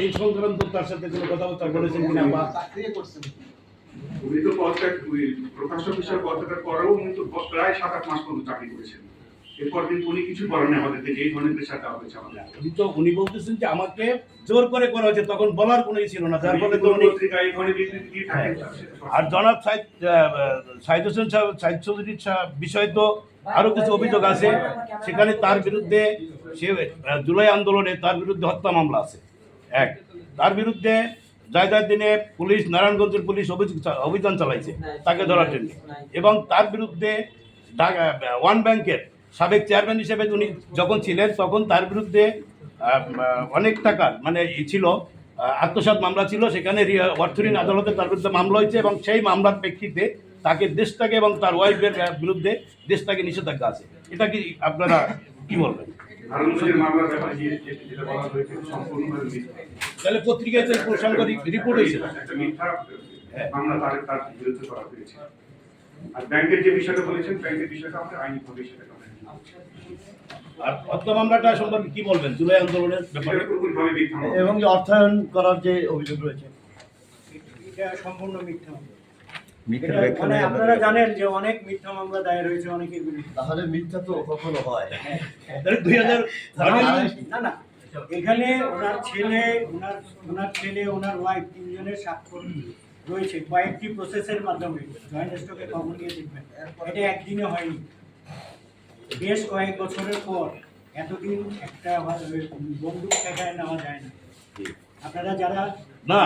এই সংক্রান্ত তার সাথে কোনো কথাবার্তা বলেছেন কিনা বা উনি তো প্রকাশক হিসাবে পদত্যাগ করেও উনি তো প্রায় 7-8 মাস পর্যন্ত চাকরি করেছেন। এরপর কিন্তু উনি কিছু করেন না আমাদের থেকে, এই ধরনের প্রেশার দেওয়া হয়েছে আমাদের। উনি বলতেছেন যে আমাকে জোর করে করা হয়েছে, তখন বলার কোনো ছিল না, যার ফলে তো উনি পত্রিকায় এই ধরনের বিবৃতি দিয়ে থাকেন। আর জনাব সাইদ হোসেন সাইদ চৌধুরীর বিষয়ে তো আরো কিছু অভিযোগ আছে। সেখানে তার বিরুদ্ধে সে জুলাই আন্দোলনে তার বিরুদ্ধে হত্যা মামলা আছে এক, তার বিরুদ্ধে জায়গার দিনে পুলিশ, নারায়ণগঞ্জের পুলিশ অভিযান চালাইছে তাকে ধরার জন্য, এবং তার বিরুদ্ধে ওয়ান ব্যাংকের সাবেক চেয়ারম্যান হিসেবে উনি যখন ছিলেন তখন তার বিরুদ্ধে অনেক টাকার মানে ছিল আত্মসাৎ মামলা ছিল, সেখানে অর্থঋণ আদালতে তার বিরুদ্ধে মামলা হয়েছে, এবং সেই মামলার প্রেক্ষিতে তাকে দেশ থেকে এবং তার ওয়াইফের বিরুদ্ধে দেশ থেকে নিষেধাজ্ঞা আছে। এটা কি আপনারা কি বলবেন? তাহলে পত্রিকায় তো প্রসঙ্গ রিপোর্ট হয়েছে, আর ব্যাংকের যে বিষয়টা বলেছেন, ব্যাংকের বিষয়টা আমরা আইনিভাবে সেটা করেন। আর হত্যা মামলাটা সম্পর্কে কি বলবেন জুলাই আন্দোলনের ব্যাপারে? এবং অর্থায়ন করার যে অভিযোগ রয়েছে, এটা সম্পূর্ণ মিথ্যা। মানে আপনারা জানেন যে অনেক মিথ্যা মামলা দায়ের হয়েছে অনেকের বিরুদ্ধে। তাহলে মিথ্যা তো কখনো হয় না না, এখানে ওনার ছেলে ওনার ওয়াইফ তিনজনের স্বাক্ষর রয়েছে কয়েকটি প্রসেসের মাধ্যমে। জয়েন্ট স্টকে খবর নিয়ে দেখবেন, এটা একদিনে হয়নি, বেশ কয়েক বছরের পর। এতদিন একটা বন্দুক ঠেকায় নেওয়া যায় না। আপনারা যারা না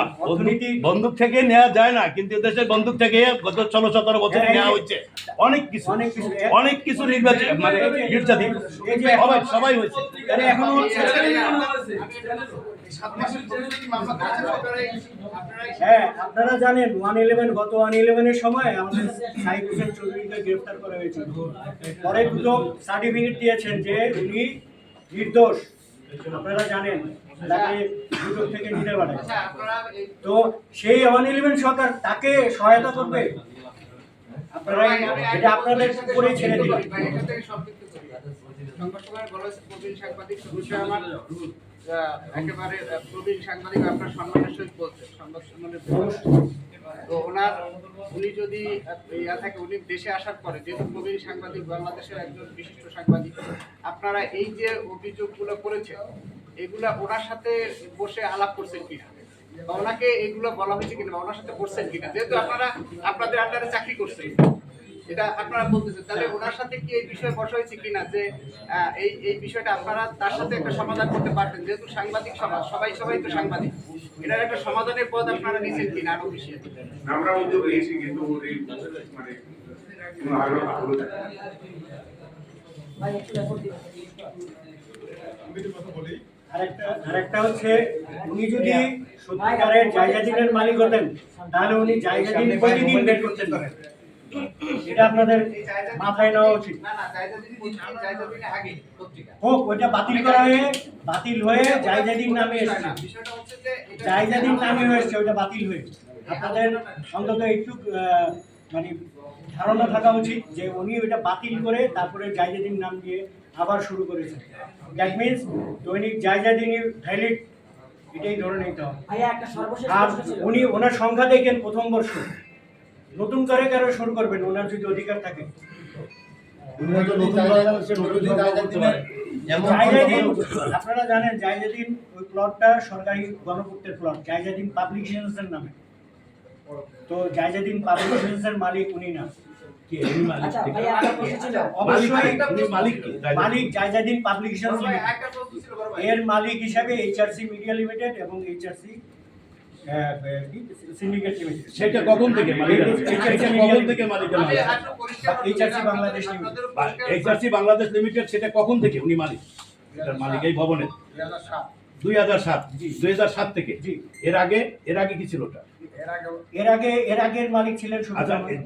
বন্দুক থেকে নেওয়া যায় না, কিন্তু দেশের বন্দুক থেকে গত 16-17 বছর নেওয়া হচ্ছে অনেক কিছু নির্বাচন মানে নির্যাতিত সবাই হয়েছে। এখনো হ্যাঁ, আপনারা জানেন 111 গত 111-এর সময় আমাদের সাইদ হোসেন চৌধুরীকে গ্রেফতার করা হয়েছিল। পরে দুটো সার্টিফিকেট দিয়েছেন যে উনি নির্দোষ। আপনারা জানেন তাকে দুদক থেকে নিতে পারে। তো সেই 111 সরকার তাকে সহায়তা করবে? আপনারা এটা আপনাদের উপরেই ছেড়ে দিলেন। একেবারে প্রবীণ সাংবাদিক, আপনার সম্মানের সহিত বলছেন, সংবাদ সম্মানের তো উনি যদি থাকে, উনি দেশে আসার পরে যেহেতু প্রবীণ সাংবাদিক, বাংলাদেশের একজন বিশিষ্ট সাংবাদিক, আপনারা এই যে অভিযোগগুলো করেছেন এগুলা ওনার সাথে বসে আলাপ করছেন কিনা, বা ওনাকে এগুলো বলা হয়েছে কিনা, বা ওনার সাথে বসছেন কিনা? যেহেতু আপনারা আপনাদের আন্ডারে চাকরি করছেন, এটা আপনারা বলতেছেন, তাহলে ওনার সাথে কি এই বিষয়ে বসা হয়েছে কিনা যে এই বিষয়টা আপনারা তার সাথে একটা সমাধান করতে পারতেন? যেহেতু সাংবাদিক সমাজ, সবাই তো সাংবাদিক, এটার একটা সমাধানের পথ আপনারা নিয়েছেন কিনা? আরো বেশি আমরা উদ্যোগ নিয়েছি, কিন্তু মানে কোনো আগ্রহ হলো না। আরেকটা হচ্ছে, উনি যদি সত্যিকারের জায়গাদিনের মালিক হতেন তাহলে উনি জায়গাদিন প্রতিদিন বের করতেন পারেন। এটা আপনাদের মাথায় নেওয়া উচিত। হোক, ওইটা বাতিল হয়ে জায়গাদিন নামে এসেছে, জায়গাদিন নামে হয়েছে, ওইটা বাতিল হয়ে। আপনাদের অন্তত একটু মানে ধারণা থাকা উচিত যে উনি ওইটা বাতিল করে তারপরে জায়গাদিন নাম দিয়ে আবার শুরু করেছেন। দ্যাট মিনস দৈনিক জায়গাদিনই ভ্যালিড, এটাই ধরে নিতে হবে। আর উনি ওনার সংখ্যা দেখেন প্রথম বর্ষ, নতুন করে কারো শুরু করবেন ওনার যদি অধিকার থাকে। আপনারা জানেন জায়জাদিন ওই প্লটটা সরকারি গণপূর্তের প্লট, জায়জাদিন পাবলিকেশনসের নামে। তো জায়জাদিন পাবলিকেশনসের মালিক উনি না। মালিক জায়জাদিন পাবলিকেশনস লিমিটেড, এর মালিক হিসাবে এইচআরসি মিডিয়া লিমিটেড এবং এইচআরসি সিন্ডিকেট লিমিটেড। সেটা কখন থেকে মালিক? HRC Bangladesh limited. HRC Bangladesh limited সেটা কখন থেকে উনি মালিক? এটার মালিক এই ভবনের 2007 থেকে। এর আগে কি ছিল ওটা? এর আগের মালিক ছিলেন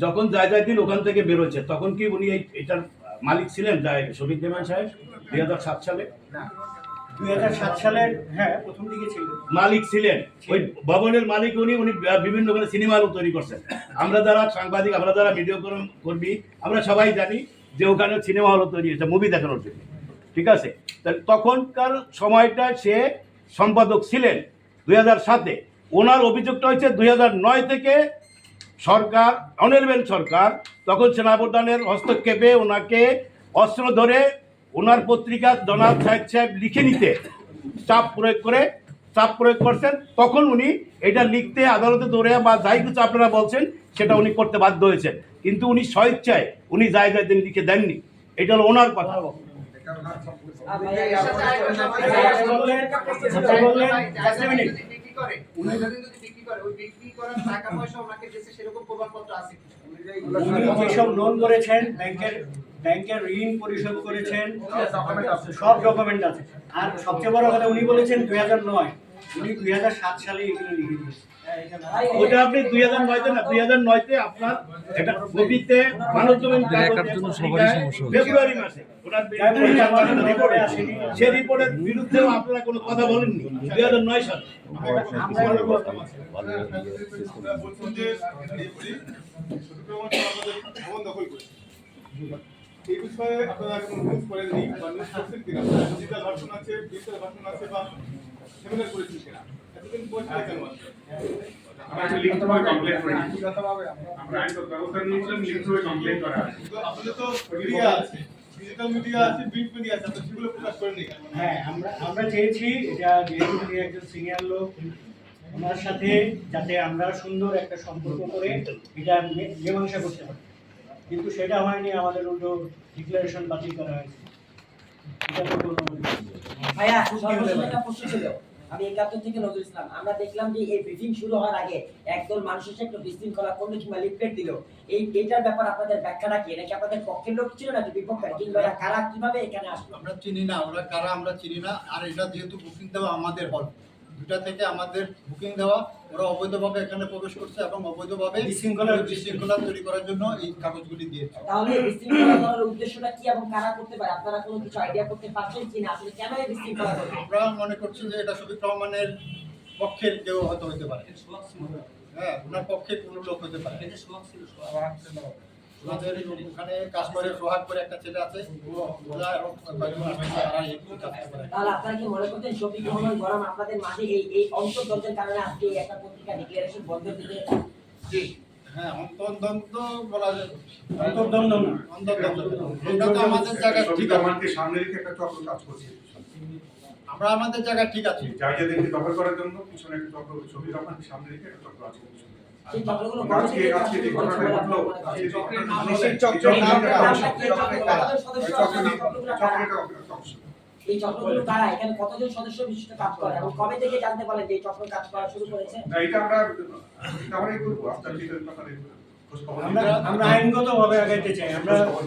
যখন জায়জাদিন ওখান থেকে বেরোচ্ছে তখন কি উনি এটার মালিক ছিলেন শফিক রেহমান সাহেব 2007 সালে? 2007 সালের হ্যাঁ প্রথম দিকে ছিল মালিক ছিলেন, ওই ভবনের মালিক উনি বিভিন্ন সিনেমা হল তৈরি করছেন। আমরা যারা সাংবাদিক, আমরা যারা ভিডিও কর্মী, আমরা সবাই জানি যে ওখানে সিনেমা হল তৈরি হয়েছে মুভি দেখানোর জন্য, ঠিক আছে? তখনকার সময়টা সে সম্পাদক ছিলেন, 2007-এ। ওনার অভিযোগটা হয়েছে 2009 থেকে সরকার, অনির্বাণ সরকার, তখন সেনাপ্রধানের হস্তক্ষেপে ওনাকে অস্ত্র ধরে ওনার পত্রিকা জনাব সাহেব লিখে নিতে চাপ প্রয়োগ করছেন। তখন উনি এটা লিখতে আদালতে দৌড়ে বা যাই কিছু আপনারা বলছেন সেটা উনি করতে বাধ্য হয়েছেন, কিন্তু উনি স্বেচ্ছায় উনি দিন লিখে দেননি। এটা হলো ওনার কথা। উনি যদি বিক্রি করে, ওই বিক্রি করার টাকা পয়সা ওনাকে দিয়েছে সেরকম প্রমাণপত্র আছে কি? উনি যেসব লোন করেছেন, ব্যাংকের ঋণ পরিশোধ করেছেন, সব ডকুমেন্ট আছে। আর সবচেয়ে বড় কথা উনি বলেছেন 2009, উনি 2007 সালে এগুলো লিখে দিয়েছেন। ওটা আপনি 2009-তে না, 2009-তে আপনার এটা ছবিতে মানবজমিন ফেব্রুয়ারি মাসে ওনার রিপোর্টে আসেনি, সে রিপোর্টের বিরুদ্ধেও আপনারা কোনো কথা বলেননি 2009 সালে। বলছেন যে ভবন দখল করেছে, এই বিষয়ে আপনারা এখন নিউজ করেননি বা নিউজ করছেন কিনা? ডিজিটাল ভার্সন আছে, ডিজিটাল ভার্সন আছে বা সেমিনার করেছেন কিনা? এতদিন পৌঁছে কেন আছে? আমরা একটা লিখিতভাবে কমপ্লেন করেছি। আমরা আইনগত ব্যবস্থা নিয়েছিলাম, লিখিতভাবে কমপ্লেন করা আছে। তো আপনাদের তো মিডিয়া আছে, ডিজিটাল মিডিয়া আছে, প্রিন্ট মিডিয়া আছে, আপনারা সেগুলো প্রকাশ করেননি কেন? হ্যাঁ, আমরা চেয়েছি এটা যেহেতু উনি একজন সিনিয়র লোক, ওনার সাথে যাতে আমরা সুন্দর একটা সম্পর্ক করে এটা মীমাংসা করতে পারি, কিন্তু সেটা হয়নি। আমাদের উল্টো ডিক্লারেশন বাতিল করা হয়েছে। এটা তো কোনো ভাইয়া সর্বশেষ একটা প্রশ্ন ছিল। আমি 71 থেকে নজরুল ইসলাম। আমরা দেখলাম যে এই ব্রিফিং শুরু হওয়ার আগে একদল মানুষ এসে একটু বিশৃঙ্খলা করলো কিংবা লিফলেট দিল। এইটার ব্যাপার আপনাদের ব্যাখ্যাটা কি? নাকি আপনাদের পক্ষের লোক ছিল নাকি বিপক্ষের, কিংবা কারা কিভাবে এখানে আসলো? আমরা চিনি না, ওরা কারা আমরা চিনি না। আর এটা যেহেতু বুকিং দেওয়া আমাদের হল, দুটা থেকে আমাদের বুকিং দেওয়া, ওরা অবৈধভাবে এখানে প্রবেশ করছে এবং অবৈধভাবে বিশৃঙ্খলা তৈরি করার জন্য এই কাগজগুলি দিয়েছে। তাহলে এই বিশৃঙ্খলা করার উদ্দেশ্যটা কি এবং কারা করতে পারে? আপনারা কোনো কিছু আইডিয়া করতে পারছেন কিনা আসলে কেন এই বিশৃঙ্খলা করবে? আমরা মনে করছি যে এটা শফিক রহমানের পক্ষের কেউ হয়তো হতে পারে। হ্যাঁ, ওনার পক্ষে কোনো লোক হতে পারে। ওনাদের ওখানে কাজ করে সোহাগ করে একটা ছেলে আছে, ওরা এবং কয়েকজন আছে, তারা এই কাজ করে। তাহলে আপনারা কি মনে করছেন শফিক রহমান গরম আপনাদের মাঝে এই অন্তর্দ্বন্দ্বের কারণে আজকে এই একটা পত্রিকা ডিক্লারেশন বন্ধ দিতে? হ্যাঁ, অন্তর্দ্বন্দ্ব বলা যায়, অন্তর্দ্বন্দ্ব না, এটা তো আমাদের জায়গায় ঠিক আছে। আমাকে সামনে রেখে একটা চক্র কাজ করছে। আমরা আমাদের জায়গায় ঠিক আছে। জায়গাদেরকে দখল করার জন্য পিছনে একটা চক্র, ছবি রহমানকে সামনে রেখে একটা চক্র আছে। সেই চক্রগুলো আজকে যে ঘটনাটা ঘটলো, আজকে চক্রের নাম এই চক্রগুলো কারা, এখানে কতজন সদস্য বিশিষ্ট কাজ করে এবং কবে থেকে জানতে পারলেন যে এই চক্র কাজ করা শুরু করেছে? এটা আমরাই করবো। আপনার ডিটেল কথা আমরা আইনগতভাবে আগাইতে চাই।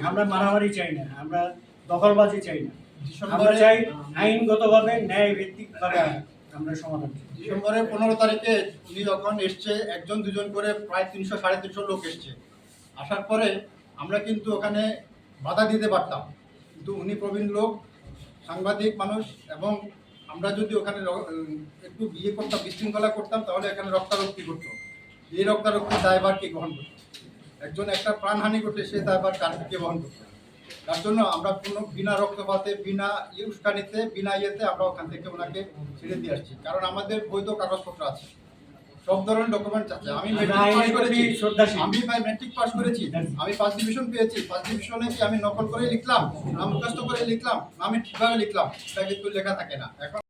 আমরা মারামারি চাই না, আমরা দখলবাজি চাই না। আমরা চাই আইনগতভাবে ন্যায় ভিত্তিকভাবে আমরা সমাধান চাই। ডিসেম্বরের 15 তারিখে উনি যখন এসছে, একজন দুজন করে প্রায় 300-350 লোক এসছে। আসার পরে আমরা কিন্তু ওখানে বাধা দিতে পারতাম, কিন্তু উনি প্রবীণ লোক, সাংবাদিক মানুষ, এবং আমরা যদি ওখানে একটু বিয়ে করতাম, বিশৃঙ্খলা করতাম, তাহলে এখানে রক্তারক্তি করতো। এই রক্তারক্তির দায়ভার কে গ্রহণ করতো? একজন একটা প্রাণহানি করতে সে দায়ভার কে বহন করতো? তার জন্য আমরা কোনো বিনা রক্তপাতে, বিনা উস্কানিতে, বিনা ইয়েতে আমরা ওখান থেকে ওনাকে ছেড়ে দিয়ে আসছি। কারণ আমাদের বৈধ কাগজপত্র আছে, সব ধরনের ডকুমেন্ট আছে। আমি মেট্রিক পাস করেছি, আমি 5 ডিভিশন পেয়েছি। 5 ডিভিশনে কি আমি নকল করে লিখলাম, না মুখস্থ করে লিখলাম, না আমি ঠিকভাবে লিখলাম, এটা কিন্তু লেখা থাকে না। এখন